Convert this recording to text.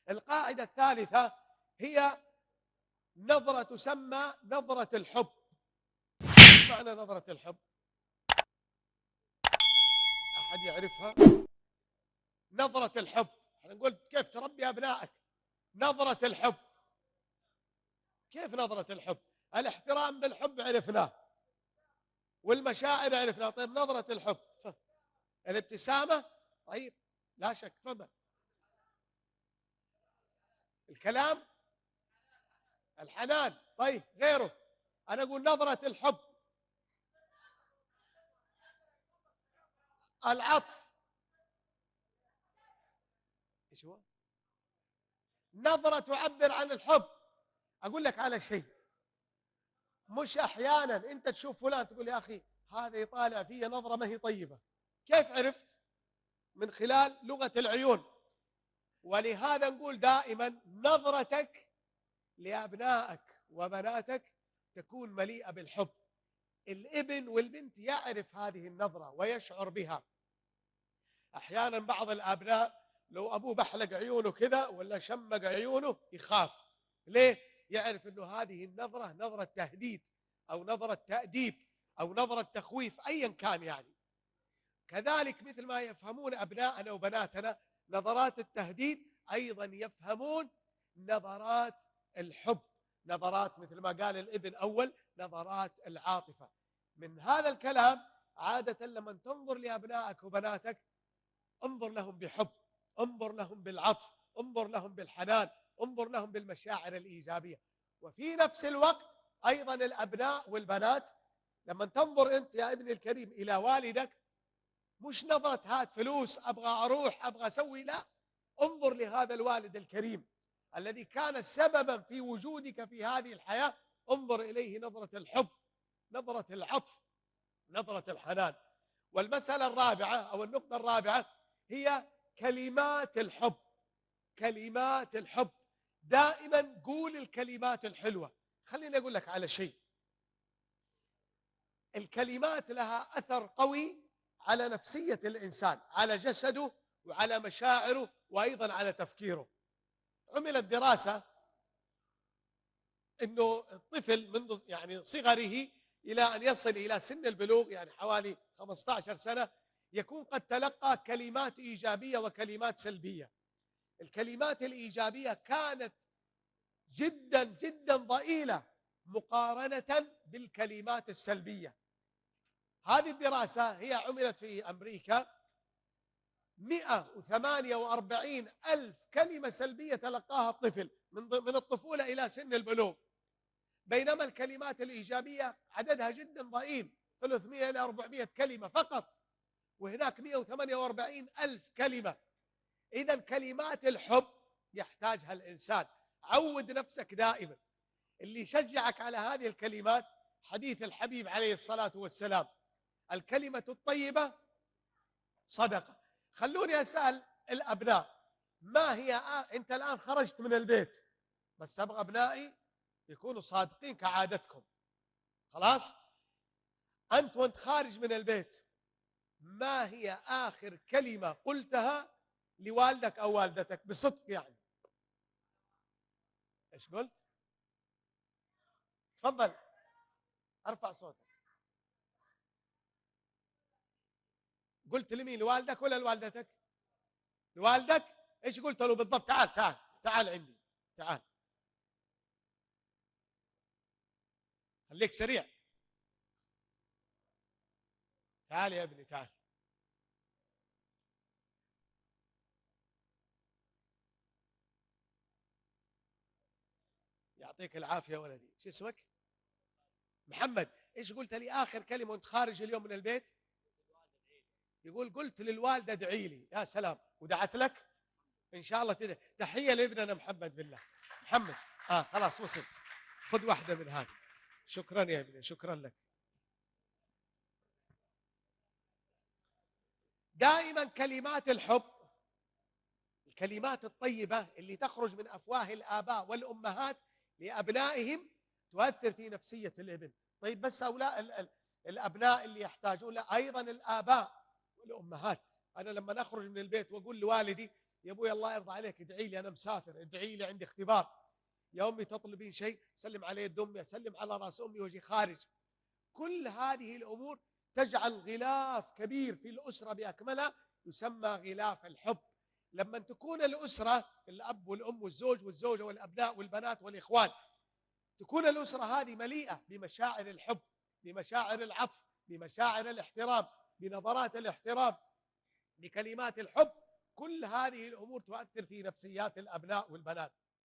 القاعدة الثالثة هي نظرة تسمى نظرة الحب. ايش معنى نظرة الحب؟ أحد يعرفها؟ نظرة الحب، احنا نقول كيف تربي أبنائك؟ نظرة الحب. كيف نظرة الحب؟ الاحترام بالحب عرفناه، والمشاعر عرفناه. طيب نظرة الحب، الابتسامة، طيب لا شك، تفضل. الكلام، الحنان، طيب غيره. أنا أقول نظرة الحب، العطف. ايش هو؟ نظرة تعبر عن الحب. أقول لك على شيء، مش أحيانا أنت تشوف فلان تقول يا أخي هذا يطالع في نظرة ما هي طيبة. كيف عرفت؟ من خلال لغة العيون. ولهذا نقول دائما نظرتك لأبنائك وبناتك تكون مليئة بالحب. الابن والبنت يعرف هذه النظرة ويشعر بها. أحيانا بعض الأبناء لو أبوه بحلق عيونه كذا ولا شمق عيونه يخاف. ليه؟ يعرف أنه هذه النظرة نظرة تهديد أو نظرة تأديب أو نظرة تخويف أيا كان يعني. كذلك مثل ما يفهمون أبناءنا وبناتنا نظرات التهديد، أيضا يفهمون نظرات الحب، نظرات مثل ما قال الابن أول نظرات العاطفة. من هذا الكلام عادة لما تنظر لأبنائك وبناتك انظر لهم بحب، انظر لهم بالعطف، انظر لهم بالحنان، انظر لهم بالمشاعر الإيجابية. وفي نفس الوقت أيضا الأبناء والبنات لما تنظر أنت يا ابني الكريم إلى والدك مش نظرة هات فلوس أبغى أروح أبغى أسوي، لا، انظر لهذا الوالد الكريم الذي كان سببا في وجودك في هذه الحياة. انظر إليه نظرة الحب، نظرة العطف، نظرة الحنان. والمسألة الرابعة أو النقطة الرابعة هي كلمات الحب. كلمات الحب، دائما قول الكلمات الحلوة. خليني أقول لك على شيء، الكلمات لها أثر قوي على نفسية الإنسان، على جسده وعلى مشاعره وأيضا على تفكيره. عملت دراسة أنه الطفل منذ يعني صغره إلى أن يصل إلى سن البلوغ يعني حوالي 15 سنة يكون قد تلقى كلمات إيجابية وكلمات سلبية. الكلمات الإيجابية كانت جدا جدا ضئيلة مقارنة بالكلمات السلبية. هذه الدراسة هي عملت في أمريكا، 148 ألف كلمة سلبية تلقاها الطفل من الطفولة إلى سن البلوغ، بينما الكلمات الإيجابية عددها جدا ضئيل، 300 إلى 400 كلمة فقط، وهناك 148 ألف كلمة. إذا كلمات الحب يحتاجها الإنسان. عود نفسك دائما، اللي يشجعك على هذه الكلمات حديث الحبيب عليه الصلاة والسلام: الكلمة الطيبة صدقة. خلوني أسأل الأبناء، ما هي أنت الآن خرجت من البيت، بس أبغى أبنائي يكونوا صادقين كعادتكم. خلاص، أنت وأنت خارج من البيت ما هي آخر كلمة قلتها لوالدك أو والدتك بصدق يعني؟ إيش قلت؟ تفضل ارفع صوتك. قلت لمين، لوالدك ولا لوالدتك؟ لوالدك. ايش قلت له بالضبط؟ تعال تعال تعال عندي، تعال، خليك سريع. تعال يا ابني تعال. يعطيك العافية ولدي. شو اسمك؟ محمد. ايش قلت لي آخر كلمة وانت خارج اليوم من البيت؟ يقول قلت للوالدة ادعي لي. يا سلام، ودعت لك ان شاء الله تدعي. تحية لابننا محمد بالله. محمد خلاص وصل، خذ واحدة من هذه. شكرا يا ابني، شكرا لك. دائما كلمات الحب، الكلمات الطيبة اللي تخرج من أفواه الآباء والأمهات لأبنائهم تؤثر في نفسية الابن. طيب بس هؤلاء الأبناء اللي يحتاجون، لا، أيضا الآباء والأمهات. أنا لما أخرج من البيت وأقول لوالدي يا ابوي الله يرضى عليك ادعي لي انا مسافر، ادعي لي عندي اختبار. يا امي تطلبين شيء سلم على يد امي، اسلم على راس امي وجهي خارج. كل هذه الامور تجعل غلاف كبير في الاسره باكملها يسمى غلاف الحب. لما تكون الاسره الاب والام والزوج والزوجه والابناء والبنات والاخوان، تكون الاسره هذه مليئه بمشاعر الحب، بمشاعر العطف، بمشاعر الاحترام، بنظرات الاحترام، بكلمات الحب، كل هذه الامور تؤثر في نفسيات الابناء والبنات.